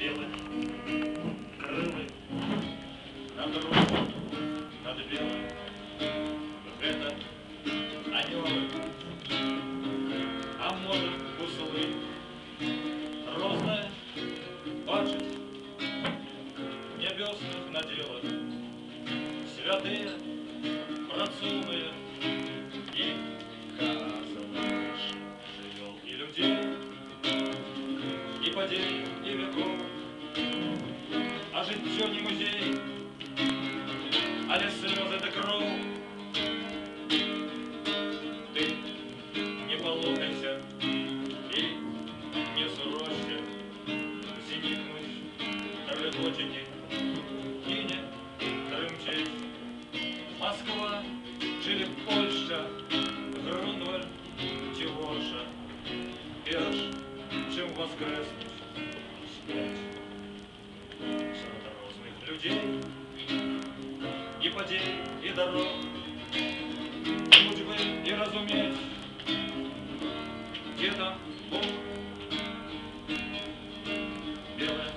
белых крылы над розой, над белым. Это анёлы, а может гусли. Розная бачить небесных наделах, святые, працуные и казаные живел и людей, и подей, и веков. А життя не музей, але слезы да кров. Ты не полохайся и не суроща, зеникнуть рыбочики и не трымчить. Москва, жили Польща, Грунвальд, Тивоша, перш, чем воскреснуть спять. Среди розных людей и подей, и дорог, учбы и разуметь, где там Бог. Белая